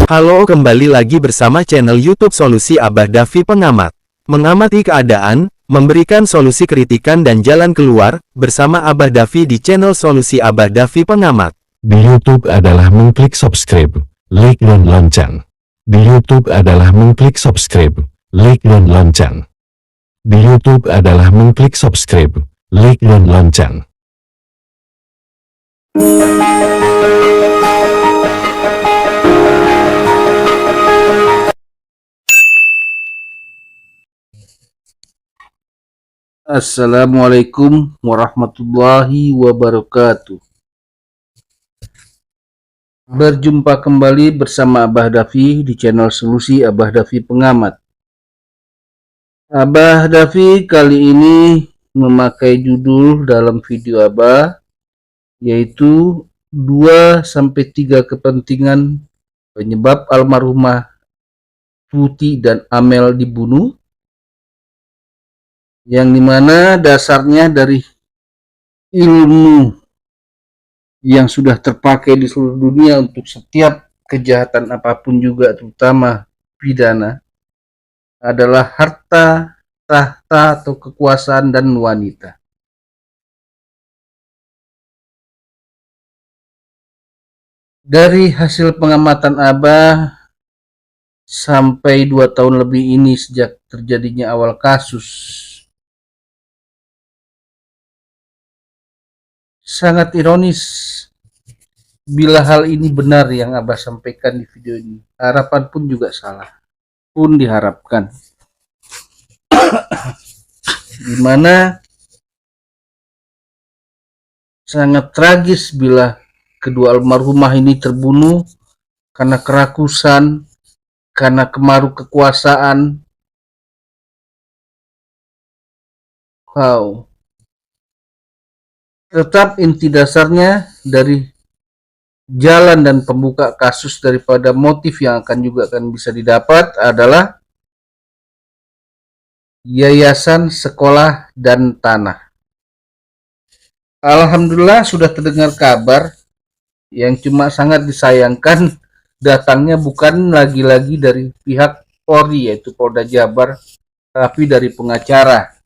Halo, kembali lagi bersama channel YouTube Solusi Abah Davi Pengamat. Mengamati keadaan, memberikan solusi kritikan dan jalan keluar, bersama Abah Davi di channel Solusi Abah Davi Pengamat. Di YouTube adalah mengklik subscribe, like dan lonceng. Di YouTube adalah mengklik subscribe, like dan lonceng. Di YouTube adalah mengklik subscribe, like dan lonceng. Assalamualaikum warahmatullahi wabarakatuh. Berjumpa kembali bersama Abah Davi di channel Solusi Abah Davi Pengamat. Abah Davi kali ini memakai judul dalam video Abah, yaitu 2-3 kepentingan penyebab almarhumah Tuti dan Amel dibunuh, yang dimana dasarnya dari ilmu yang sudah terpakai di seluruh dunia untuk setiap kejahatan apapun juga, terutama pidana, adalah harta, tahta atau kekuasaan dan wanita. Dari hasil pengamatan Abah sampai 2 tahun lebih ini sejak terjadinya awal kasus, sangat ironis bila hal ini benar yang Abah sampaikan di video ini. Harapan pun juga salah, pun diharapkan. Dimana sangat tragis bila kedua almarhumah ini terbunuh karena kerakusan, karena kemaru kekuasaan. Wow. Tetap inti dasarnya dari jalan dan pembuka kasus daripada motif yang akan bisa didapat adalah yayasan, sekolah, dan tanah. Alhamdulillah sudah terdengar kabar yang cuma sangat disayangkan, datangnya bukan lagi-lagi dari pihak Polri yaitu Polda Jabar, tapi dari pengacara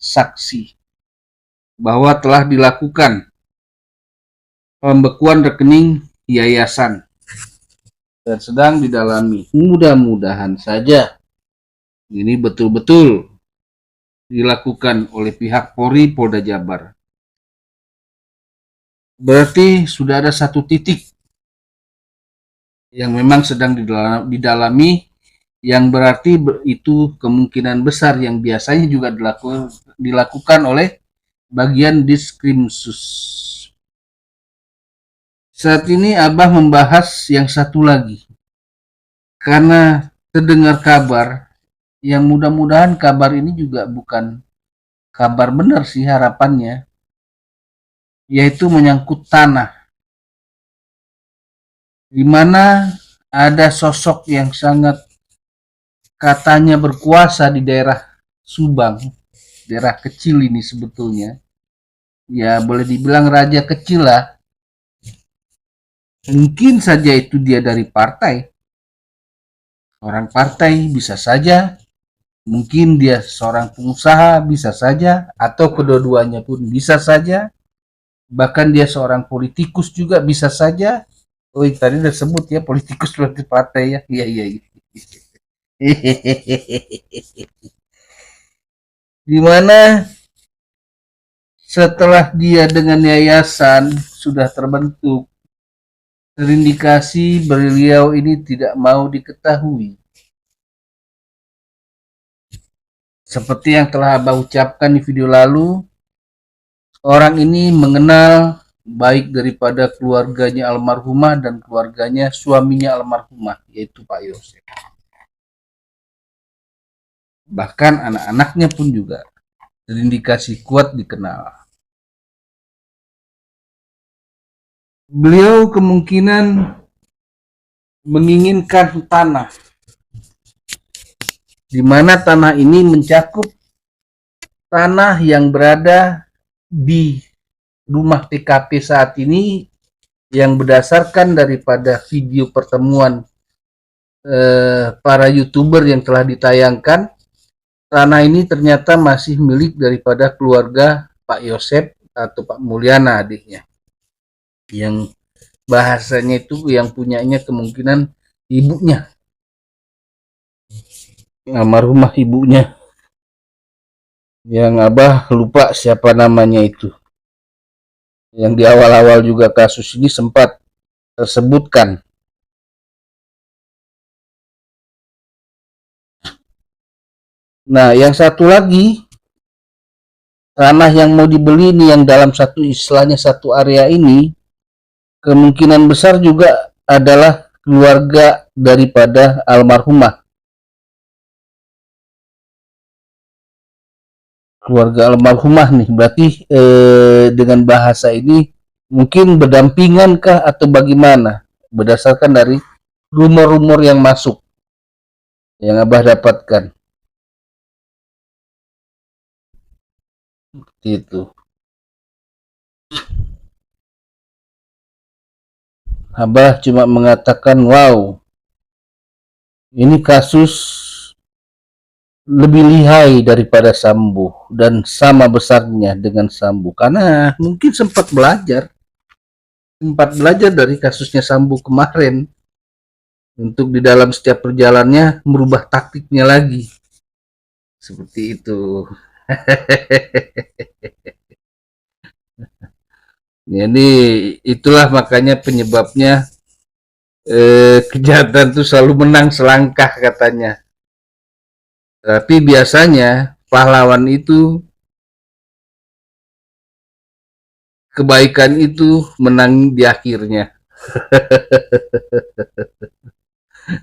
saksi, bahwa telah dilakukan pembekuan rekening yayasan dan sedang didalami. Mudah-mudahan saja ini betul-betul dilakukan oleh pihak Polri Polda Jabar. Berarti sudah ada satu titik yang memang sedang didalami, yang berarti itu kemungkinan besar yang biasanya juga dilakukan oleh bagian Diskrimsus. Saat ini Abah membahas yang satu lagi, karena terdengar kabar yang mudah-mudahan kabar ini juga bukan kabar benar sih harapannya, yaitu menyangkut tanah, di mana ada sosok yang sangat katanya berkuasa di daerah Subang, daerah kecil ini sebetulnya. Ya boleh dibilang raja kecil lah. Mungkin saja itu dia dari partai. Orang partai bisa saja. Mungkin dia seorang pengusaha bisa saja. Atau kedua-duanya pun bisa saja. Bahkan dia seorang politikus juga bisa saja. Oh tadi udah sebut ya, politikus berarti partai ya. Iya. Dimana setelah dia dengan yayasan sudah terbentuk, terindikasi beliau ini tidak mau diketahui. Seperti yang telah Abah ucapkan di video lalu, orang ini mengenal baik daripada keluarganya almarhumah dan keluarganya suaminya almarhumah, yaitu Pak Yosef. Bahkan anak-anaknya pun juga terindikasi kuat dikenal. Beliau kemungkinan menginginkan tanah, di mana tanah ini mencakup tanah yang berada di rumah TKP saat ini, yang berdasarkan daripada video pertemuan para YouTuber yang telah ditayangkan, tanah ini ternyata masih milik daripada keluarga Pak Yosep atau Pak Mulyana adiknya. Yang bahasanya itu yang punyanya kemungkinan ibunya, almarhumah ibunya, yang Abah lupa siapa namanya itu, yang di awal-awal juga kasus ini sempat tersebutkan. Nah, yang satu lagi, tanah yang mau dibeli ini yang dalam satu istilahnya satu area ini, kemungkinan besar juga adalah keluarga daripada almarhumah. Keluarga almarhumah nih, berarti dengan bahasa ini mungkin berdampingan kah atau bagaimana? Berdasarkan dari rumor-rumor yang masuk, yang Abah dapatkan. Itu. Abah cuma mengatakan, wow, ini kasus lebih lihai daripada Sambo dan sama besarnya dengan Sambo, karena mungkin sempat belajar dari kasusnya Sambo kemarin untuk di dalam setiap perjalanannya merubah taktiknya lagi seperti itu. Jadi itulah makanya penyebabnya kejahatan itu selalu menang selangkah katanya. Tapi biasanya pahlawan itu, kebaikan itu menang di akhirnya.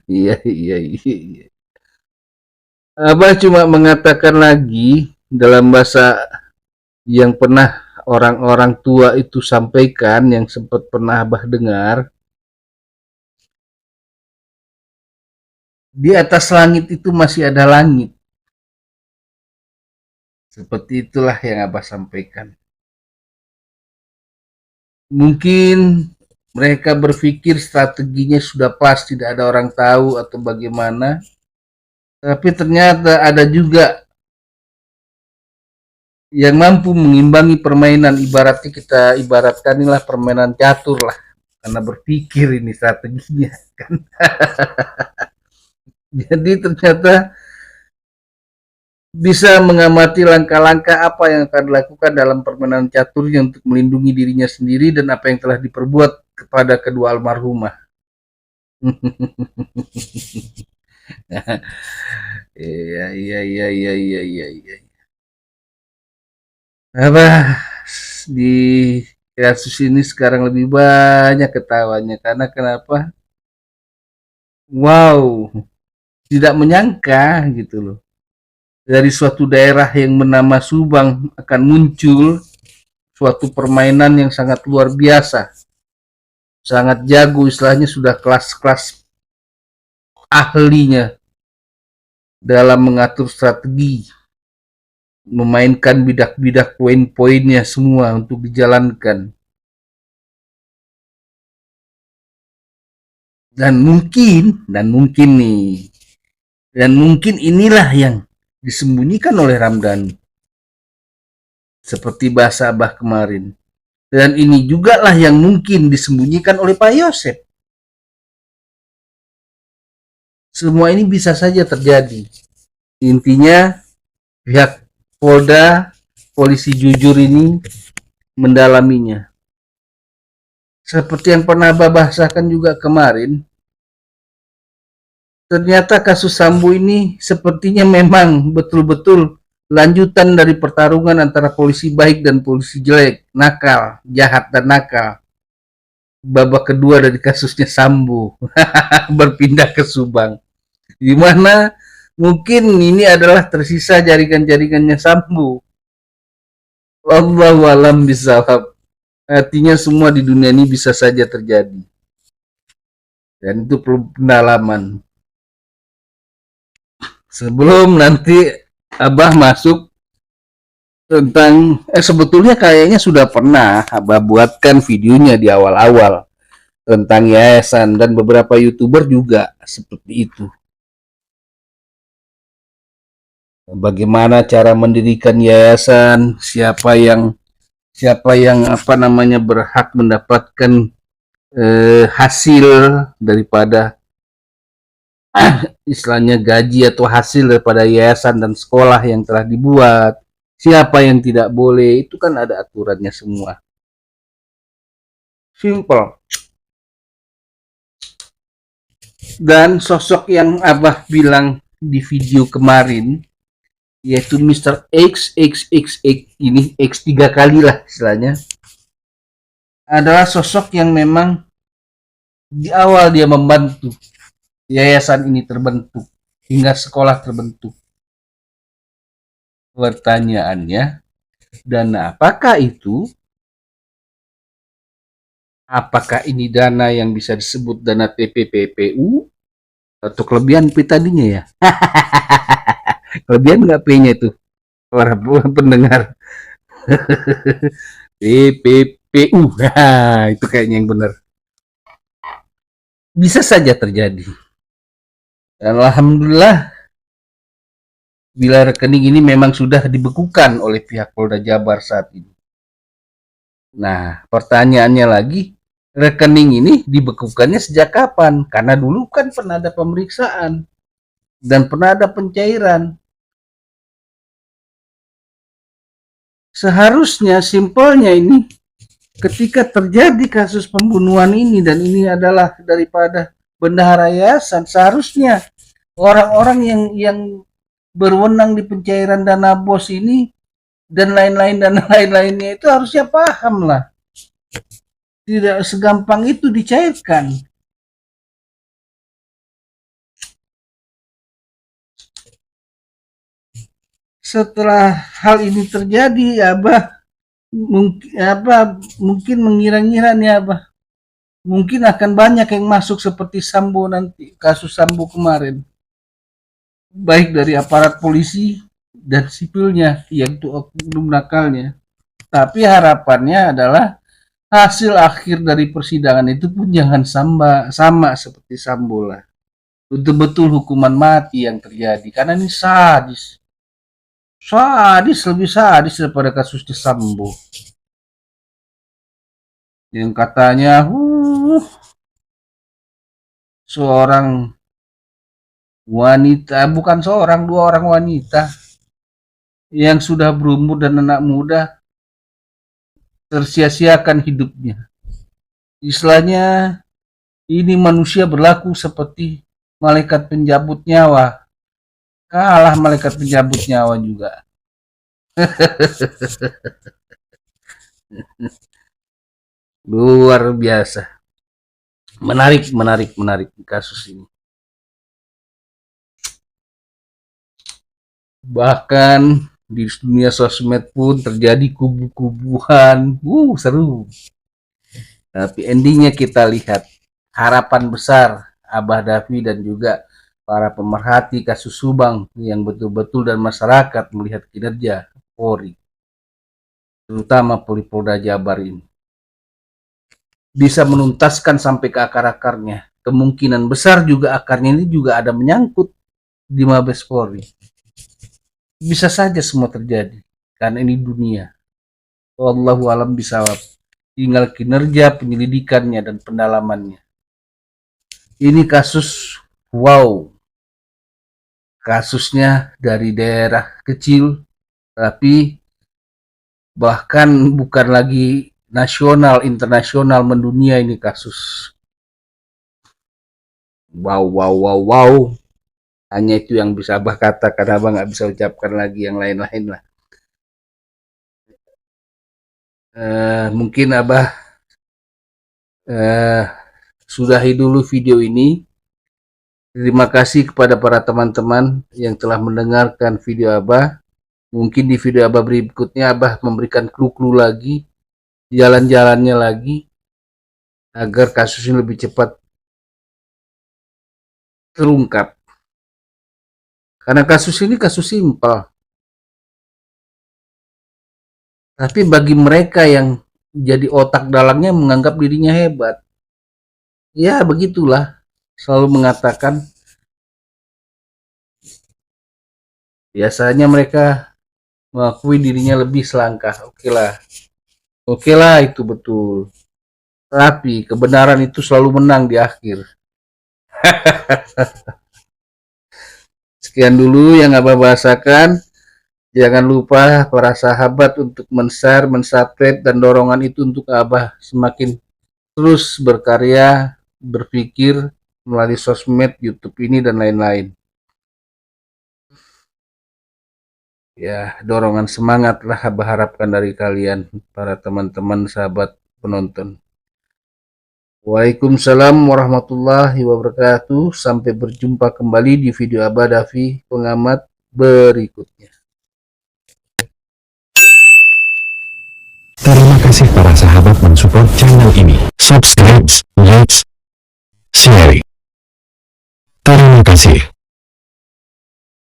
Iya. Abah cuma mengatakan lagi dalam bahasa yang pernah orang-orang tua itu sampaikan, yang sempat pernah Abah dengar. Di atas langit itu masih ada langit. Seperti itulah yang Abah sampaikan. Mungkin mereka berpikir strateginya sudah pas, tidak ada orang tahu atau bagaimana. Tapi ternyata ada juga yang mampu mengimbangi permainan. Ibaratnya kita ibaratkan inilah permainan catur lah. Karena berpikir ini strateginya kan. Jadi ternyata bisa mengamati langkah-langkah apa yang akan dilakukan dalam permainan caturnya untuk melindungi dirinya sendiri dan apa yang telah diperbuat kepada kedua almarhumah. Iya. Apa di kasus ini sekarang lebih banyak ketawanya karena kenapa? Wow, tidak menyangka gitu loh. Dari suatu daerah yang bernama Subang akan muncul suatu permainan yang sangat luar biasa. Sangat jago, istilahnya sudah kelas-kelas ahlinya dalam mengatur strategi, memainkan bidak-bidak poin-poinnya semua untuk dijalankan. Dan mungkin inilah yang disembunyikan oleh Ramdhani, seperti bahasa Abah kemarin. Dan ini juga lah yang mungkin disembunyikan oleh Pak Yosep. Semua ini bisa saja terjadi. Intinya pihak Polda, polisi jujur ini mendalaminya. Seperti yang pernah Abah bahasakan juga kemarin, ternyata kasus Sambo ini sepertinya memang betul-betul lanjutan dari pertarungan antara polisi baik dan polisi jelek, nakal, jahat dan nakal. Babak kedua dari kasusnya Sambo berpindah ke Subang, di mana mungkin ini adalah tersisa jaringan-jaringannya Sambo. Wallahu a'lam bishawab. Artinya semua di dunia ini bisa saja terjadi. Dan itu perlu pendalaman. Sebelum nanti Abah masuk tentang sebetulnya kayaknya sudah pernah Abah buatkan videonya di awal-awal tentang yayasan, dan beberapa YouTuber juga seperti itu. Bagaimana cara mendirikan yayasan, siapa yang apa namanya berhak mendapatkan hasil daripada istilahnya gaji atau hasil daripada yayasan dan sekolah yang telah dibuat, siapa yang tidak boleh, itu kan ada aturannya semua. Simple. Dan sosok yang Abah bilang di video kemarin, yaitu Mr. XXXX, ini X 3 kali lah istilahnya, adalah sosok yang memang di awal dia membantu yayasan ini terbentuk hingga sekolah terbentuk. Pertanyaannya, dana apakah itu? Apakah ini dana yang bisa disebut dana TPPPU atau kelebihan P tadinya ya? Kelebihan nggak P-nya itu para pendengar? TPPU, nah, itu kayaknya yang benar. Bisa saja terjadi. Dan alhamdulillah, bila rekening ini memang sudah dibekukan oleh pihak Polda Jabar saat ini. Nah, pertanyaannya lagi, rekening ini dibekukannya sejak kapan? Karena dulu kan pernah ada pemeriksaan dan pernah ada pencairan. Seharusnya simpelnya ini, ketika terjadi kasus pembunuhan ini, dan ini adalah daripada bendahara yayasan, seharusnya orang-orang yang berwenang di pencairan dana BOS ini dan lain-lainnya itu harusnya paham lah. Tidak segampang itu dicairkan. Setelah hal ini terjadi, Abah mungkin mengira-ngira nih Abah, mungkin akan banyak yang masuk seperti Sambo nanti, kasus Sambo kemarin, baik dari aparat polisi dan sipilnya yang itu oknum nakalnya. Tapi harapannya adalah hasil akhir dari persidangan itu pun jangan sama seperti Sambo lah. Betul-betul hukuman mati yang terjadi, karena ini sadis, lebih sadis daripada kasus di Sambo yang katanya seorang wanita, bukan seorang, 2 orang wanita yang sudah berumur dan anak muda tersia-siakan hidupnya. Istilahnya ini manusia berlaku seperti malaikat penjabut nyawa. Kalah malaikat penjabut nyawa juga. Luar biasa. Menarik kasus ini. Bahkan di dunia sosmed pun terjadi kubu-kubuhan. Seru. Tapi endingnya kita lihat harapan besar Abah Davi dan juga para pemerhati kasus Subang yang betul-betul dan masyarakat melihat kinerja Polri, terutama Polda Jabar ini, bisa menuntaskan sampai ke akar-akarnya. Kemungkinan besar juga akarnya ini juga ada menyangkut di Mabes Polri. Bisa saja semua terjadi, karena ini dunia. Wallahu alam bisawab. Tinggal kinerja penyelidikannya dan pendalamannya. Ini kasus wow. Kasusnya dari daerah kecil, tapi bahkan bukan lagi nasional, internasional, mendunia ini kasus. Wow. Hanya itu yang bisa Abah katakan, Abah nggak bisa ucapkan lagi yang lain-lain lah. Mungkin Abah sudahi dulu video ini. Terima kasih kepada para teman-teman yang telah mendengarkan video Abah. Mungkin di video Abah berikutnya Abah memberikan clue-clue lagi, jalan-jalannya lagi, agar kasus ini lebih cepat terungkap. Karena kasus ini kasus simpel. Tapi bagi mereka yang jadi otak dalangnya menganggap dirinya hebat. Ya begitulah, selalu mengatakan biasanya mereka mengakui dirinya lebih selangkah. Oke lah itu betul. Tapi kebenaran itu selalu menang di akhir. Sekian dulu yang Abah bahasakan. Jangan lupa para sahabat untuk men-share, men-subscribe, dan dorongan itu untuk Abah semakin terus berkarya, berpikir melalui sosmed, YouTube ini, dan lain-lain. Ya, dorongan semangat lah Abah harapkan dari kalian, para teman-teman sahabat penonton. Waalaikumsalam warahmatullahi wabarakatuh. Sampai berjumpa kembali di video Abah Davi pengamat berikutnya. Terima kasih para sahabat mensupport channel ini. Subscribe, like, share. Terima kasih.